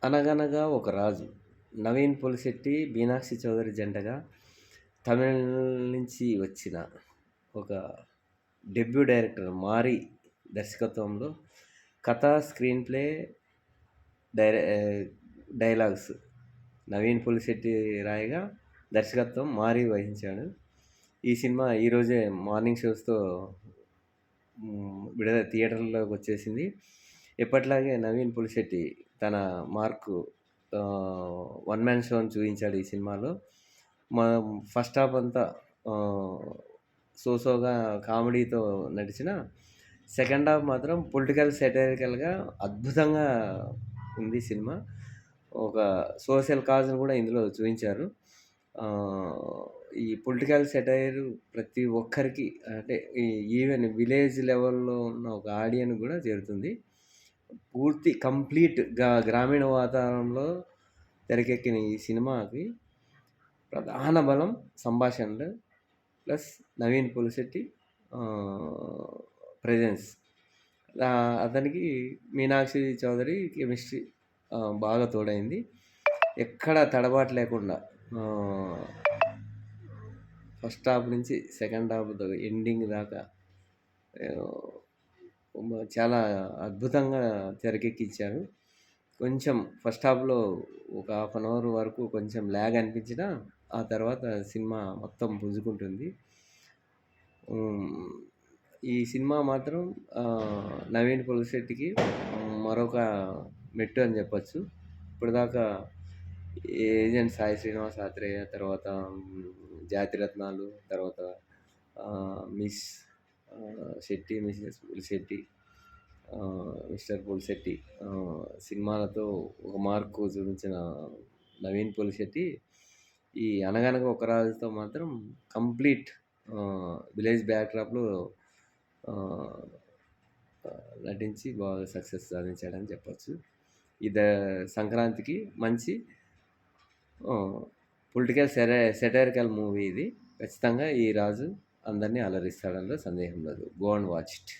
అనగనగా ఒక రాజు. నవీన్ పొలిశెట్టి, మీనాక్షి చౌదరి జంటగా తమిళ్ నుంచి వచ్చిన ఒక డెబ్యూ డైరెక్టర్ 'మారి' దర్శకత్వంలో కథ, స్క్రీన్ ప్లే, డైరె డైలాగ్స్ నవీన్ పొలిశెట్టి రాయగా దర్శకత్వం 'మారి' వహించాడు. ఈ సినిమా ఈరోజే మార్నింగ్ షోస్‌తో థియేటర్‌లోకి వచ్చేసింది. ఎప్పటిలాగే నవీన్ పొలిశెట్టి తన మార్కు వన్ మ్యాన్ షోని చూయించాడు ఈ సినిమాలో. మనం ఫస్ట్ హాఫ్ అంతా సోగా కామెడీతో నడిచిన సెకండ్ హాఫ్ మాత్రం పొలిటికల్ సెటైరికల్‌గా అద్భుతంగా ఉంది సినిమా. ఒక సోషల్ కాజ్‌ని కూడా ఇందులో చూయించారు. ఈ పొలిటికల్ సెటైర్ ప్రతి ఒక్కరికి, అంటే ఈవెన్ విలేజ్ లెవెల్‌లో ఉన్న ఒక ఆడియన్‌కి కూడా చేరుతుంది. పూర్తి కంప్లీట్ గ్రామీణ వాతావరణంలో తెరకెక్కిన ఈ సినిమాకి ప్రధాన బలం సంభాషణలు ప్లస్ నవీన్ పొలిశెట్టి ప్రెజెన్స్. అతనికి మీనాక్షి చౌదరి కెమిస్ట్రీ బాగా తోడైంది. ఎక్కడ తడబాటు లేకుండా ఫస్ట్ హాఫ్ నుంచి సెకండ్ హాఫ్ ఎండింగ్ దాకా చాలా అద్భుతంగా తెరకెక్కించారు. కొంచెం ఫస్ట్ హాఫ్‌లో ఒక హాఫ్ అన్ అవర్ వరకు కొంచెం ల్యాగ్ అనిపించినా, ఆ తర్వాత సినిమా మొత్తం పుంజుకుంటుంది. ఈ సినిమా మాత్రం నవీన్ పొలిశెట్టికి మరొక మెట్టు అని చెప్పొచ్చు. ఇప్పటిదాకా ఏజెంట్ సాయి శ్రీనివాస్ ఆత్రేయ, తర్వాత జాతిరత్నాలు, తర్వాత miss Shetty, Mrs Polishetty, mister Polishetty సినిమాలతో ఒక మార్కు చూపించిన నవీన్ పొలిశెట్టి ఈ 'అనగనగా ఒక రాజు'తో మాత్రం కంప్లీట్ విలేజ్ బ్యాక్‌డ్రాప్‌లో నటించి బాగా సక్సెస్ సాధించాడని చెప్పొచ్చు. ఇది సంక్రాంతికి మంచి పొలిటికల్ సెటైరికల్ మూవీ ఇది. ఖచ్చితంగా ఈ రాజు అందరినీ అలరిస్తాడనలో సందేహం లేదు. Go and watch it.